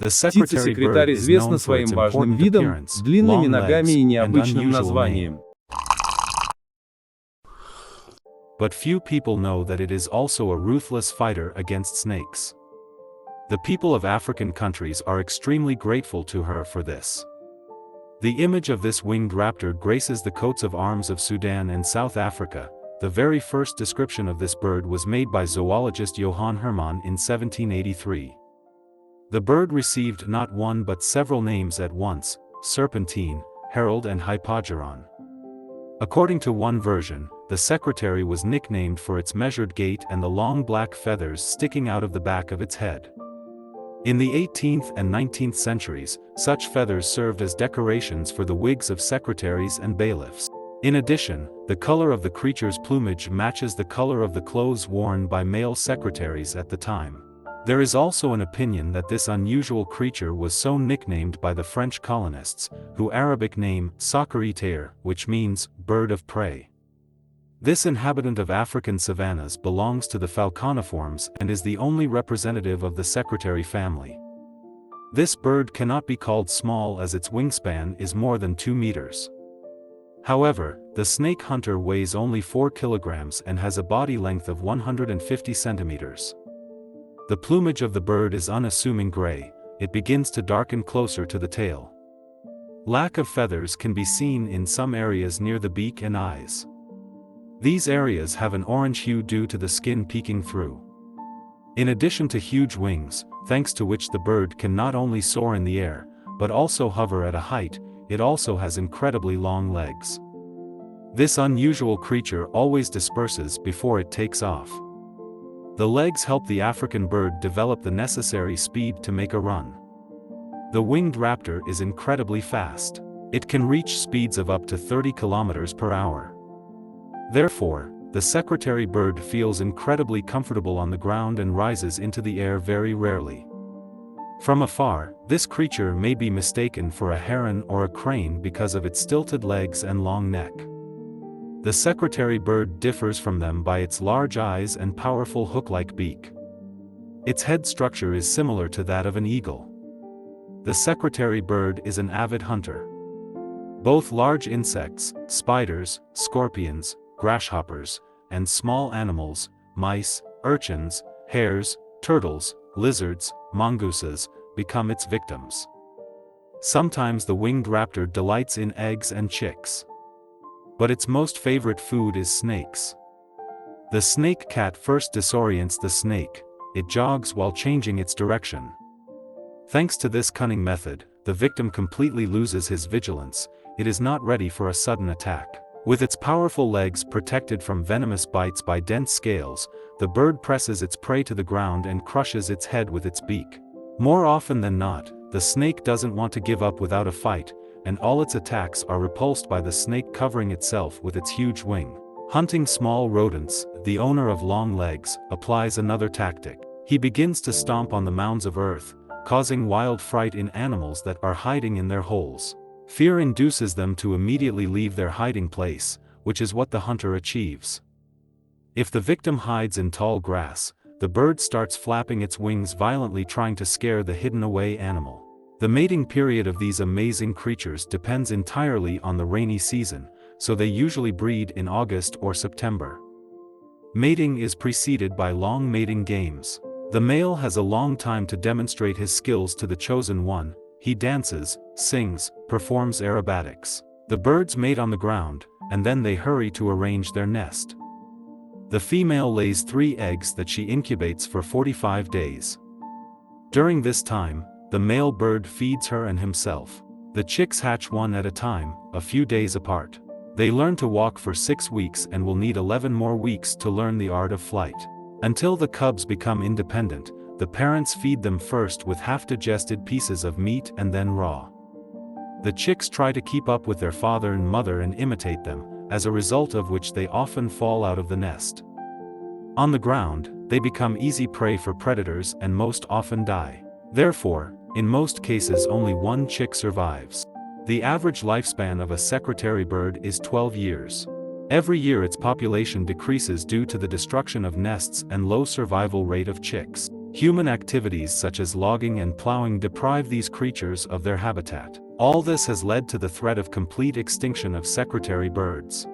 The secretary bird Птица-секретарь is известна known for своим its важным important видом, appearance, длинными long ногами legs, и and необычным unusual названием. name. But few people know that it is also a ruthless fighter against snakes. The people of African countries are extremely grateful to her for this. The image of this winged raptor graces the coats of arms of Sudan and South Africa. The very first description of this bird was made by zoologist Johann Hermann in 1783. The bird received not one but several names at once: Serpentine, Herald and Hypogeron. According to one version, the secretary was nicknamed for its measured gait and the long black feathers sticking out of the back of its head. In the 18th and 19th centuries, such feathers served as decorations for the wigs of secretaries and bailiffs. In addition, the color of the creature's plumage matches the color of the clothes worn by male secretaries at the time. There is also an opinion that this unusual creature was so nicknamed by the French colonists, whose Arabic name, Sakaritere, which means, bird of prey. This inhabitant of African savannas belongs to the falconiforms and is the only representative of the secretary family. This bird cannot be called small as its wingspan is more than 2 meters. However, the snake hunter weighs only 4 kilograms and has a body length of 150 centimeters. The plumage of the bird is unassuming gray. It begins to darken closer to the tail. Lack of feathers can be seen in some areas near the beak and eyes. These areas have an orange hue due to the skin peeking through. In addition to huge wings, thanks to which the bird can not only soar in the air, but also hover at a height, it also has incredibly long legs. This unusual creature always disperses before it takes off. The legs help the African bird develop the necessary speed to make a run. The winged raptor is incredibly fast. It can reach speeds of up to 30 kilometers per hour. Therefore, the secretary bird feels incredibly comfortable on the ground and rises into the air very rarely. From afar, this creature may be mistaken for a heron or a crane because of its stilted legs and long neck. The secretary bird differs from them by its large eyes and powerful hook-like beak. Its head structure is similar to that of an eagle. The secretary bird is an avid hunter. Both large insects, spiders, scorpions, grasshoppers, and small animals, mice, urchins, hares, turtles, lizards, mongooses, become its victims. Sometimes the winged raptor delights in eggs and chicks. But its most favorite food is snakes. The snake cat first disorients the snake. It jogs while changing its direction. Thanks to this cunning method, the victim completely loses his vigilance. It is not ready for a sudden attack. With its powerful legs protected from venomous bites by dense scales, the bird presses its prey to the ground and crushes its head with its beak. More often than not, the snake doesn't want to give up without a fight, and all its attacks are repulsed by the snake covering itself with its huge wing. Hunting small rodents, the owner of long legs applies another tactic. He begins to stomp on the mounds of earth, causing wild fright in animals that are hiding in their holes. Fear induces them to immediately leave their hiding place, which is what the hunter achieves. If the victim hides in tall grass, the bird starts flapping its wings violently, trying to scare the hidden away animal. The mating period of these amazing creatures depends entirely on the rainy season, so they usually breed in August or September. Mating is preceded by long mating games. The male has a long time to demonstrate his skills to the chosen one. He dances, sings, performs aerobatics. The birds mate on the ground, and then they hurry to arrange their nest. The female lays 3 eggs that she incubates for 45 days. During this time, the male bird feeds her and himself. The chicks hatch one at a time, a few days apart. They learn to walk for 6 weeks and will need 11 more weeks to learn the art of flight. Until the cubs become independent, the parents feed them first with half-digested pieces of meat and then raw. The chicks try to keep up with their father and mother and imitate them, as a result of which they often fall out of the nest. On the ground, they become easy prey for predators and most often die. Therefore, in most cases only one chick survives. The average lifespan of a secretary bird is 12 years. Every year its population decreases due to the destruction of nests and low survival rate of chicks. Human activities such as logging and plowing deprive these creatures of their habitat. All this has led to the threat of complete extinction of secretary birds.